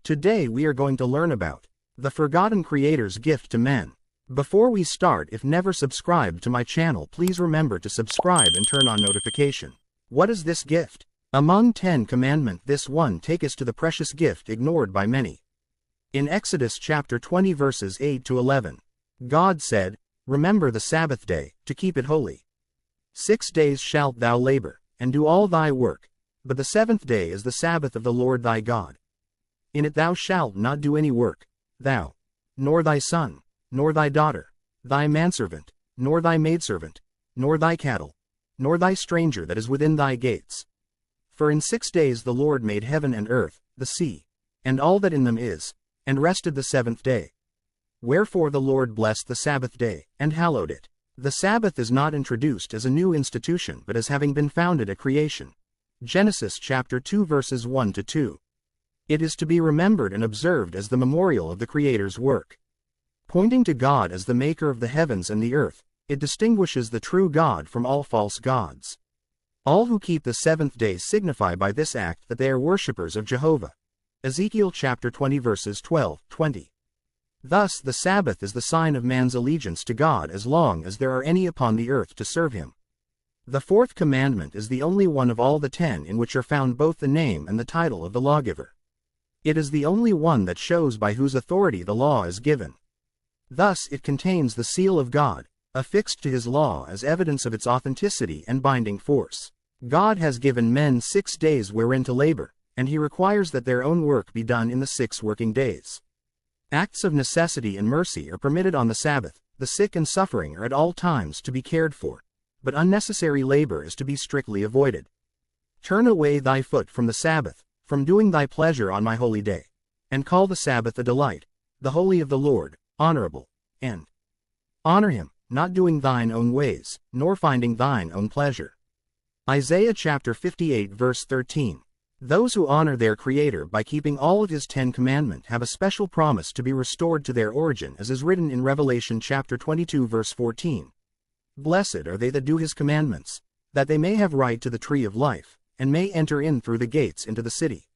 Today we are going to learn about the Forgotten Creator's gift to men. Before we start, if never subscribed to my channel, please remember to subscribe and turn on notification. What is this gift? Among 10 commandments, this one take us to the precious gift ignored by many. In Exodus chapter 20 verses 8 to 11, God said, "Remember the Sabbath day, to keep it holy. 6 days shalt thou labor, and do all thy work, but the seventh day is the Sabbath of the Lord thy God. In it thou shalt not do any work, thou, nor thy son, nor thy daughter, thy manservant, nor thy maidservant, nor thy cattle, nor thy stranger that is within thy gates. For in 6 days the Lord made heaven and earth, the sea, and all that in them is, and rested the seventh day. Wherefore the Lord blessed the Sabbath day, and hallowed it." The Sabbath is not introduced as a new institution but as having been founded at creation. Genesis chapter 2 verses 1 to 2. It is to be remembered and observed as the memorial of the Creator's work. Pointing to God as the maker of the heavens and the earth, it distinguishes the true God from all false gods. All who keep the seventh day signify by this act that they are worshippers of Jehovah. Ezekiel chapter 20 verses 12-20. Thus the Sabbath is the sign of man's allegiance to God as long as there are any upon the earth to serve him. The fourth commandment is the only one of all the 10 in which are found both the name and the title of the lawgiver. It is the only one that shows by whose authority the law is given. Thus it contains the seal of God, affixed to his law as evidence of its authenticity and binding force. God has given men 6 days wherein to labor, and he requires that their own work be done in the 6 working days. Acts of necessity and mercy are permitted on the Sabbath, the sick and suffering are at all times to be cared for, but unnecessary labor is to be strictly avoided. "Turn away thy foot from the Sabbath, from doing thy pleasure on my holy day, and call the Sabbath a delight, the holy of the Lord, honorable, and honor him, not doing thine own ways, nor finding thine own pleasure." Isaiah chapter 58 verse 13. Those who honor their Creator by keeping all of his 10 commandments have a special promise to be restored to their origin, as is written in Revelation chapter 22 verse 14. "Blessed are they that do his commandments, that they may have right to the tree of life, and may enter in through the gates into the city.